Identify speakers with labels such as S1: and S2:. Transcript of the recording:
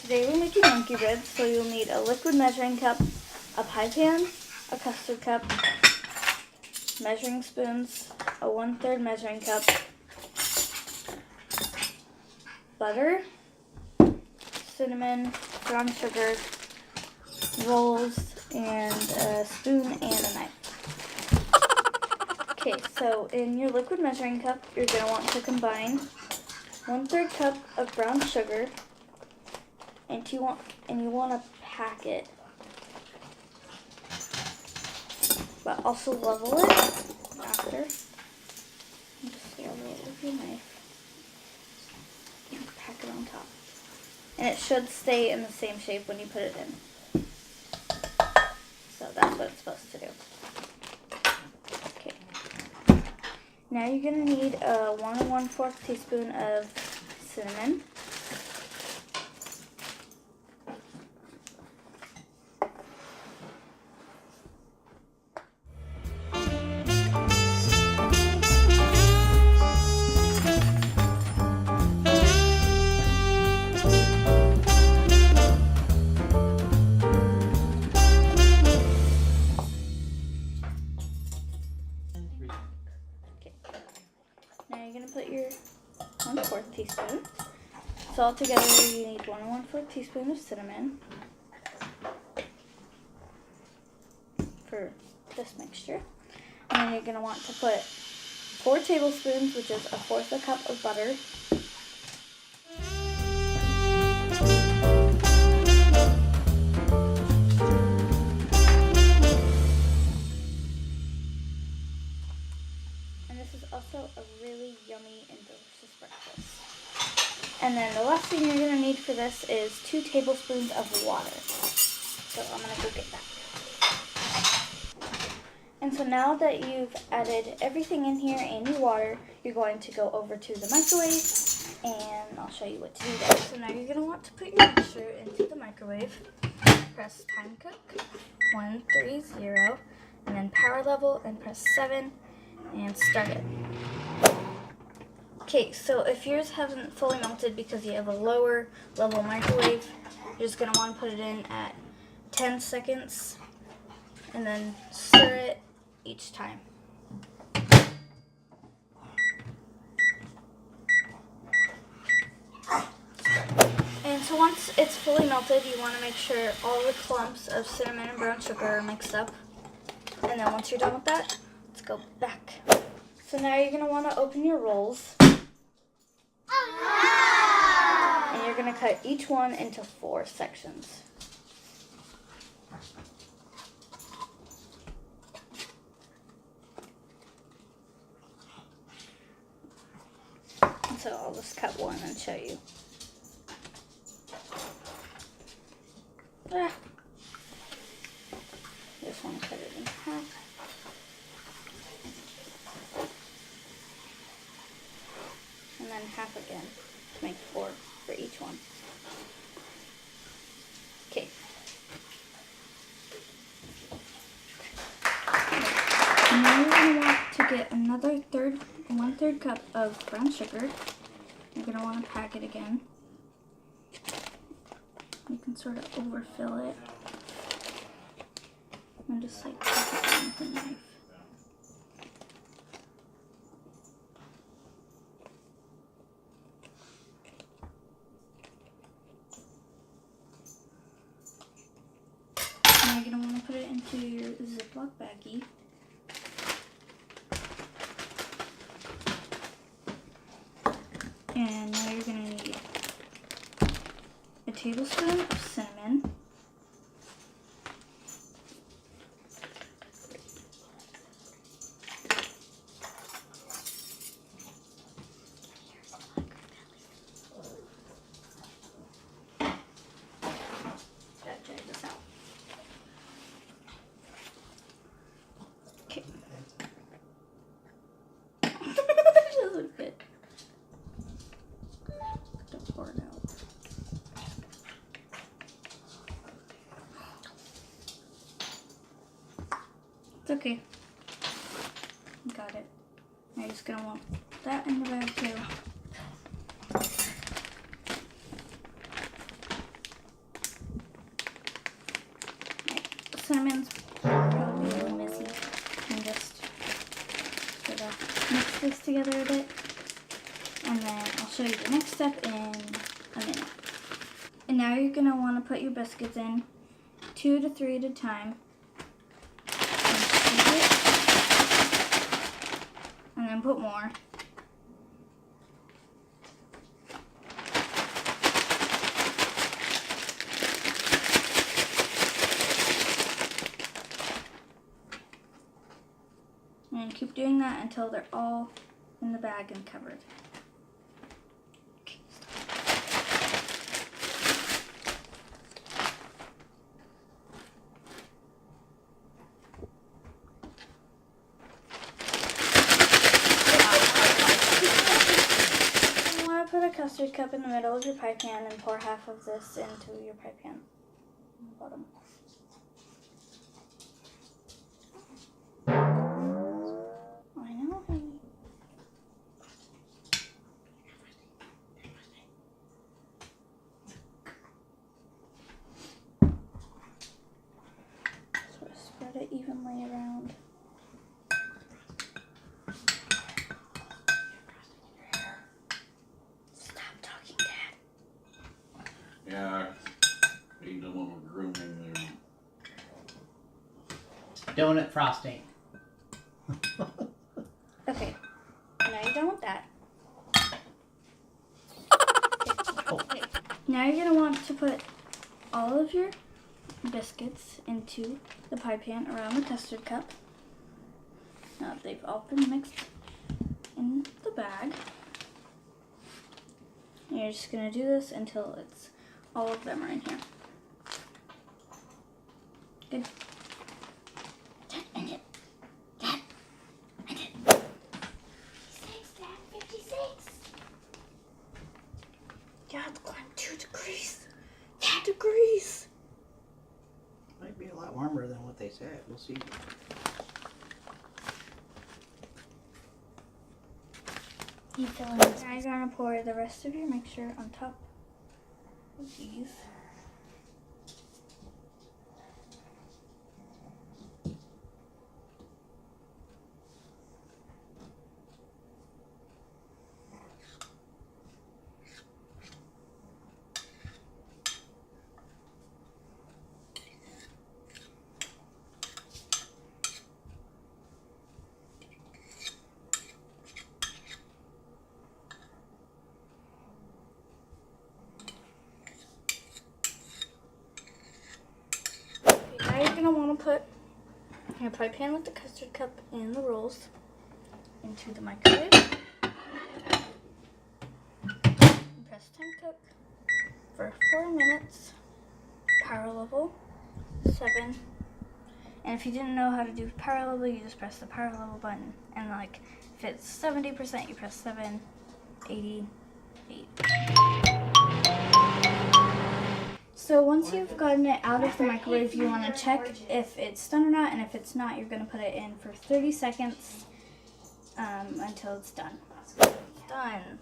S1: Today we're making monkey bread, so you'll need a liquid measuring cup, a pie pan, a custard cup, measuring spoons, a 1/3 measuring cup, butter, cinnamon, brown sugar, rolls, and a spoon and a knife. Okay, so in your liquid measuring cup, you're going to want to combine 1/3 cup of brown sugar, and you want to pack it, but also level it after. Just level it with your knife and pack it on top. And it should stay in the same shape when you put it in. So that's what it's supposed to do. Okay. Now you're going to need a 1 1/4 teaspoon of cinnamon. Now you're going to put your 1/4 teaspoon. So altogether you need 1 1/4 teaspoon of cinnamon for this mixture. And then you're going to want to put 4 tablespoons, which is 1/4 cup of butter. This is also a really yummy and delicious breakfast. And then the last thing you're going to need for this is 2 tablespoons of water. So I'm going to go get that. And so now that you've added everything in here and your water, you're going to go over to the microwave, and I'll show you what to do there. So now you're going to want to put your mixture into the microwave. Press time cook, 130, and then power level, and press 7. And start it. Okay, so if yours hasn't fully melted because you have a lower level microwave, you're just going to want to put it in at 10 seconds and then stir it each time. And so once it's fully melted, you want to make sure all the clumps of cinnamon and brown sugar are mixed up. And then once you're done with that, let's go back. So now you're going to want to open your rolls. And you're going to cut each one into 4 sections. And so I'll just cut one and show you. Just want to cut it in half. And then half again to make 4 for each one. Okay. Now you're going to want to get another 1/3 cup of brown sugar. You're going to want to pack it again. You can sort of overfill it. And just like pack it in with a knife. Now you're going to want to put it into your Ziploc baggie. And now you're going to need a tablespoon of cinnamon, doesn't fit. Don't pour it out. It's okay. Got it. Now you're just gonna want that in the bag too. cinnamon's probably a little messy. And just sort of mix this together a bit. And then I'll show you the next step in a minute. And now you're going to want to put your biscuits in 2 to 3 at a time. And then put more. And keep doing that until they're all in the bag and covered. You want to put a custard cup in the middle of your pie pan and pour half of this into your pie pan on the bottom. Spread it evenly around. Stop talking, Dad.
S2: Yeah, need a little grooming there.
S3: Donut frosting.
S1: Okay, now you're done with that. Okay. Now you're going to want to put all of your biscuits into the pie pan around the custard cup. Now that they've all been mixed in the bag, you're just going to do this until it's all of them are in here. Good. Dad, end it. Dad, end it. 56, Dad, 56. Yeah, it's going 2 degrees. 2 degrees.
S3: Might be a lot warmer than what they said. We'll see.
S1: You fill in this. Now you're going to pour the rest of your mixture on top of these. Now you're going to want to put your pie pan with the custard cup and the rolls into the microwave. And press time cook for 4 minutes. Power level 7. And if you didn't know how to do power level, you just press the power level button. And like if it's 70%, you press 7, 80, 8. So once you've gotten it out of the microwave, you want to check if it's done or not, and if it's not, you're going to put it in for 30 seconds until it's done. It's done.